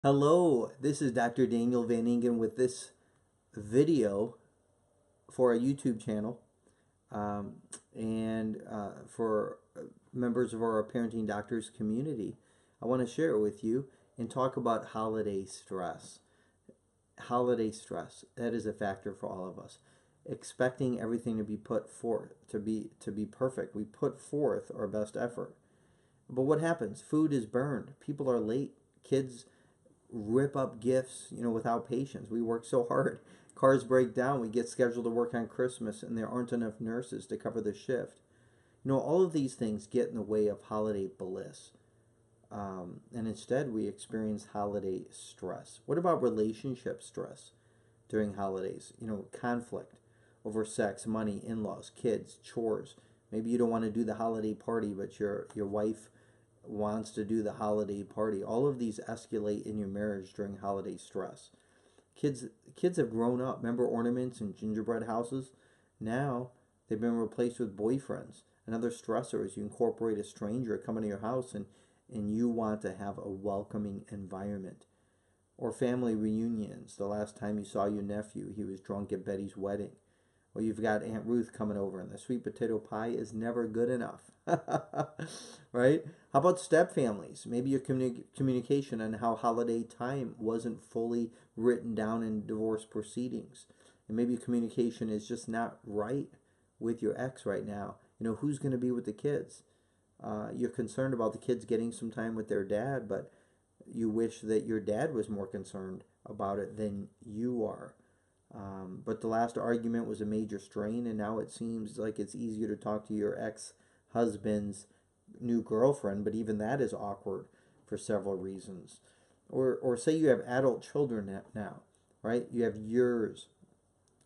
Hello, this is Dr. Daniel Van Ingen with this video for a YouTube channel um, and for members of our Parenting Doctors community. I want to share it with you and talk about holiday stress. Holiday stress, that is a factor for all of us. Expecting everything to be put forth, to be perfect. We put forth our best effort. But what happens? Food is burned. People are late. Kids rip up gifts, without patience. We work so hard. Cars break down. We get scheduled to work on Christmas, and there aren't enough nurses to cover the shift. All of these things get in the way of holiday bliss. And instead, we experience holiday stress. What about relationship stress during holidays? Conflict over sex, money, in laws, kids, chores. Maybe you don't want to do the holiday party, but your wife wants to do the holiday party. All of these escalate in your marriage during holiday stress. Kids kids have grown up. Remember ornaments and gingerbread houses? Now they've been replaced with boyfriends. Another stressor is you incorporate a stranger coming to your house and you want to have a welcoming environment. Or family reunions. The last time you saw your nephew, he was drunk at Betty's wedding. Or you've got Aunt Ruth coming over and the sweet potato pie is never good enough. Right? How about step families? Maybe your communication on how holiday time wasn't fully written down in divorce proceedings. And maybe communication is just not right with your ex right now. Who's going to be with the kids? You're concerned about the kids getting some time with their dad, but you wish that your dad was more concerned about it than you are. But the last argument was a major strain, and now it seems like it's easier to talk to your ex husband's new girlfriend, but even that is awkward for several reasons. Or say you have adult children now, right? You have years,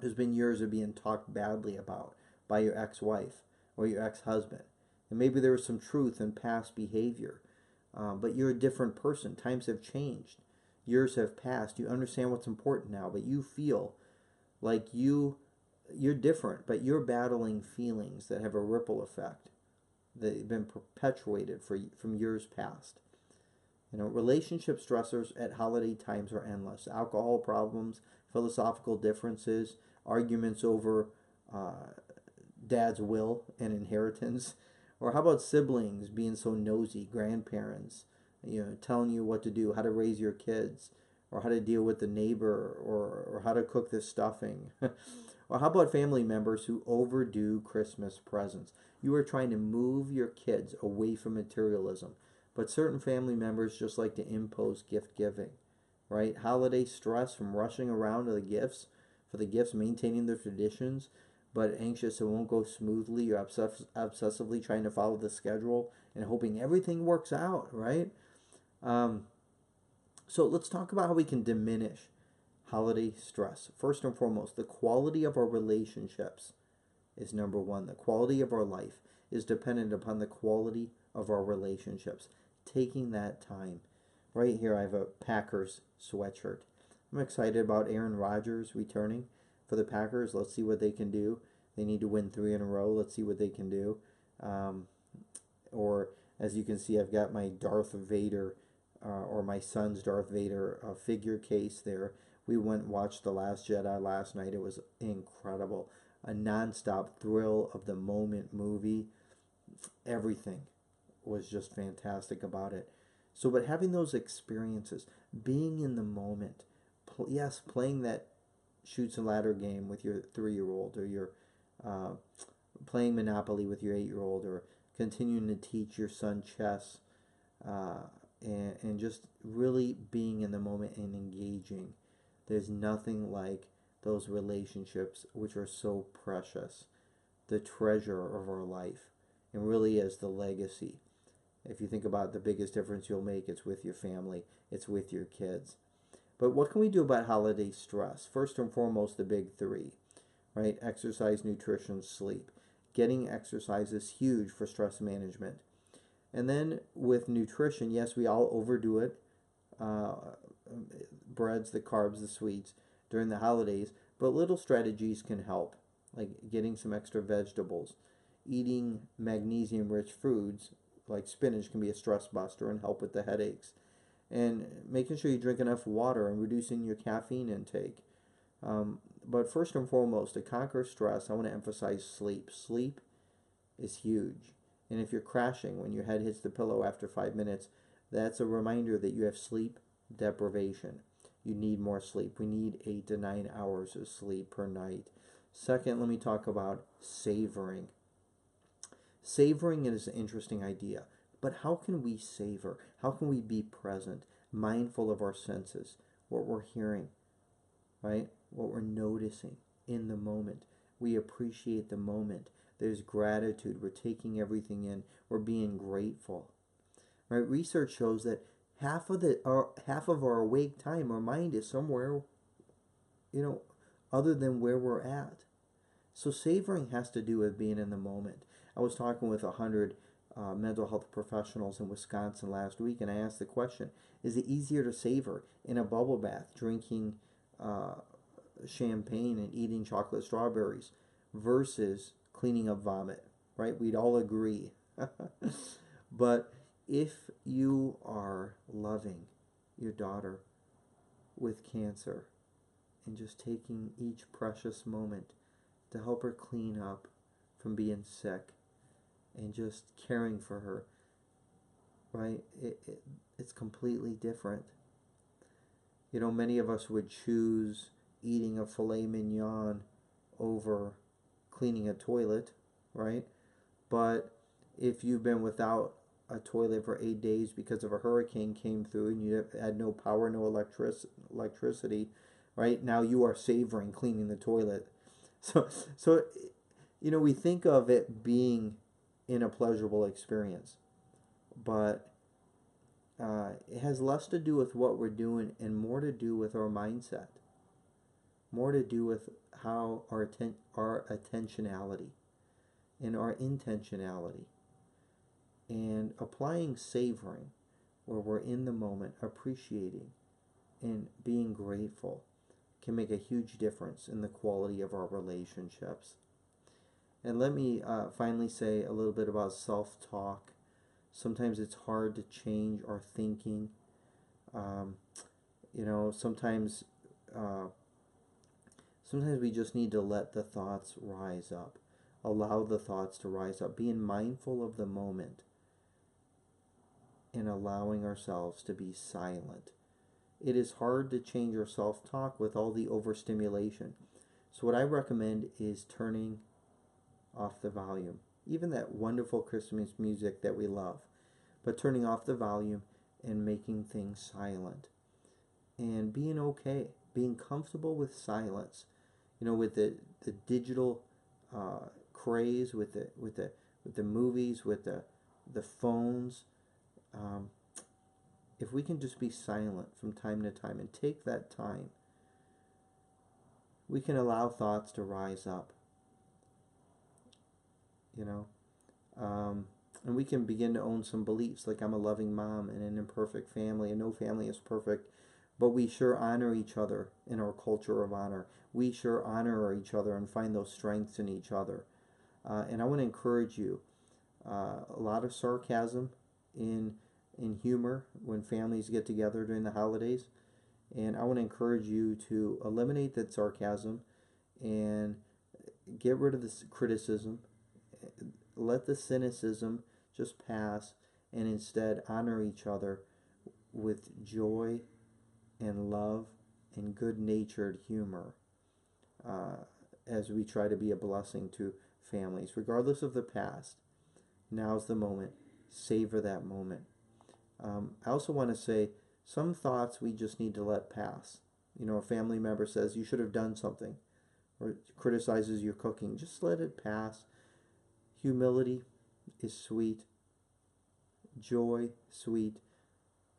there's been years of being talked badly about by your ex wife or your ex husband. And maybe there was some truth in past behavior, but you're a different person. Times have changed, years have passed. You understand what's important now, but you feel like you're different, but you're battling feelings that have a ripple effect that have been perpetuated from years past. Relationship stressors at holiday times are endless. Alcohol problems, philosophical differences, arguments over dad's will and inheritance. Or how about siblings being so nosy, grandparents, telling you what to do, how to raise your kids, or how to deal with the neighbor, or how to cook the stuffing. Or how about family members who overdo Christmas presents? You are trying to move your kids away from materialism, but certain family members just like to impose gift giving, right? Holiday stress from rushing around to the gifts, for the gifts, maintaining the traditions, but anxious it won't go smoothly. You're obsessively trying to follow the schedule and hoping everything works out, right? Um, so let's talk about how we can diminish holiday stress. First and foremost, the quality of our relationships is number one. The quality of our life is dependent upon the quality of our relationships. Taking that time. Right here, I have a Packers sweatshirt. I'm excited about Aaron Rodgers returning for the Packers. Let's see what they can do. They need to win 3 in a row. Let's see what they can do. Um, or as you can see, I've got my Darth Vader or my son's Darth Vader figure case there. We went and watched The Last Jedi last night. It was incredible. A nonstop thrill of the moment movie. Everything was just fantastic about it. So, but having those experiences, being in the moment, yes, playing that shoots and ladder game with your 3-year-old, or your uh, playing Monopoly with your 8-year-old, or continuing to teach your son chess, uh, and just really being in the moment and engaging. There's nothing like those relationships which are so precious, the treasure of our life, and really is the legacy. If you think about the biggest difference you'll make, it's with your family, it's with your kids. But what can we do about holiday stress? First and foremost, the big three, right? Exercise, nutrition, sleep. Getting exercise is huge for stress management. And then with nutrition, yes, we all overdo it. Uh, Breads, the carbs, the sweets during the holidays, but little strategies can help, like getting some extra vegetables, eating magnesium rich foods like spinach can be a stress buster and help with the headaches. and making sure you drink enough water and reducing your caffeine intake. But first and foremost, to conquer stress, I want to emphasize sleep. Sleep is huge. And if you're crashing when your head hits the pillow after 5 minutes, that's a reminder that you have sleep deprivation. You need more sleep. We need 8 to 9 hours of sleep per night. Second, let me talk about savoring. Savoring is an interesting idea, but how can we savor? How can we be present, mindful of our senses, what we're hearing, right? What we're noticing in the moment. We appreciate the moment. There's gratitude. We're taking everything in. We're being grateful. Right? Research shows that half of our awake time, our mind is somewhere, other than where we're at. So savoring has to do with being in the moment. I was talking with 100 mental health professionals in Wisconsin last week, and I asked the question: is it easier to savor in a bubble bath, drinking champagne and eating chocolate strawberries, versus cleaning up vomit? Right? We'd all agree. But if you are loving your daughter with cancer and just taking each precious moment to help her clean up from being sick and just caring for her, right? It's completely different. Many of us would choose eating a filet mignon over cleaning a toilet, right? But if you've been without a toilet for 8 days because of a hurricane came through and you had no power, no electricity, right? Now you are savoring cleaning the toilet. So we think of it being in a pleasurable experience, but it has less to do with what we're doing and more to do with our mindset, more to do with how our attentionality and our intentionality, and applying savoring, where we're in the moment, appreciating and being grateful, can make a huge difference in the quality of our relationships. And let me finally say a little bit about self-talk. Sometimes it's hard to change our thinking. Sometimes we just need to let the thoughts rise up. Allow the thoughts to rise up. Being mindful of the moment and allowing ourselves to be silent. It is hard to change our self-talk with all the overstimulation. So what I recommend is turning off the volume. Even that wonderful Christmas music that we love. But turning off the volume and making things silent. And being okay. Being comfortable with silence. With the digital craze, with the movies, with the phones. If we can just be silent from time to time and take that time, we can allow thoughts to rise up. And we can begin to own some beliefs, like I'm a loving mom and an imperfect family, and no family is perfect, but we sure honor each other in our culture of honor. We sure honor each other and find those strengths in each other. And I want to encourage you, a lot of sarcasm in humor when families get together during the holidays. And I want to encourage you to eliminate that sarcasm and get rid of this criticism. Let the cynicism just pass, and instead honor each other with joy and love and good-natured humor as we try to be a blessing to families, regardless of the past. Now's the moment. Savor that moment. I also want to say some thoughts we just need to let pass. A family member says you should have done something, or criticizes your cooking. Just let it pass. Humility is sweet. Joy, sweet.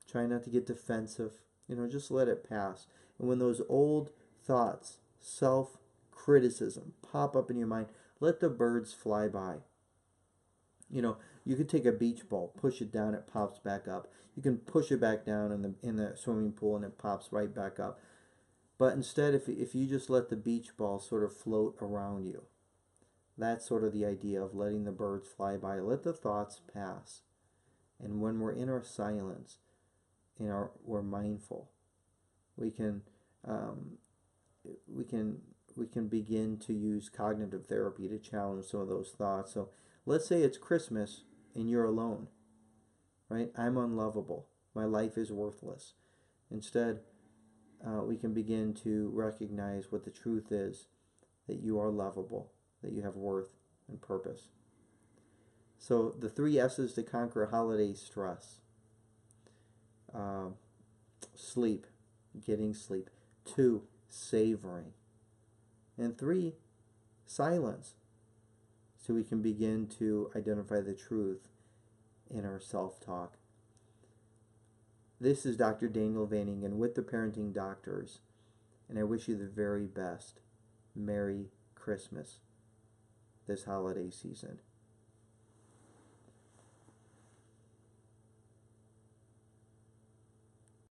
Try not to get defensive. Just let it pass. And when those old thoughts, self-criticism, pop up in your mind, let the birds fly by. You could take a beach ball, push it down, it pops back up. You can push it back down in the swimming pool and it pops right back up. But instead, if you just let the beach ball sort of float around you, that's sort of the idea of letting the birds fly by. Let the thoughts pass. And when we're in our silence, and we're mindful. We can um, we can begin to use cognitive therapy to challenge some of those thoughts. So let's say it's Christmas and you're alone, right? I'm unlovable. My life is worthless. Instead, we can begin to recognize what the truth is, that you are lovable, that you have worth and purpose. So the 3 S's to conquer holiday stress. Sleep, getting sleep. 2, savoring. And 3, silence. So we can begin to identify the truth in our self-talk. This is Dr. Daniel Vanningen with the Parenting Doctors, and I wish you the very best. Merry Christmas this holiday season.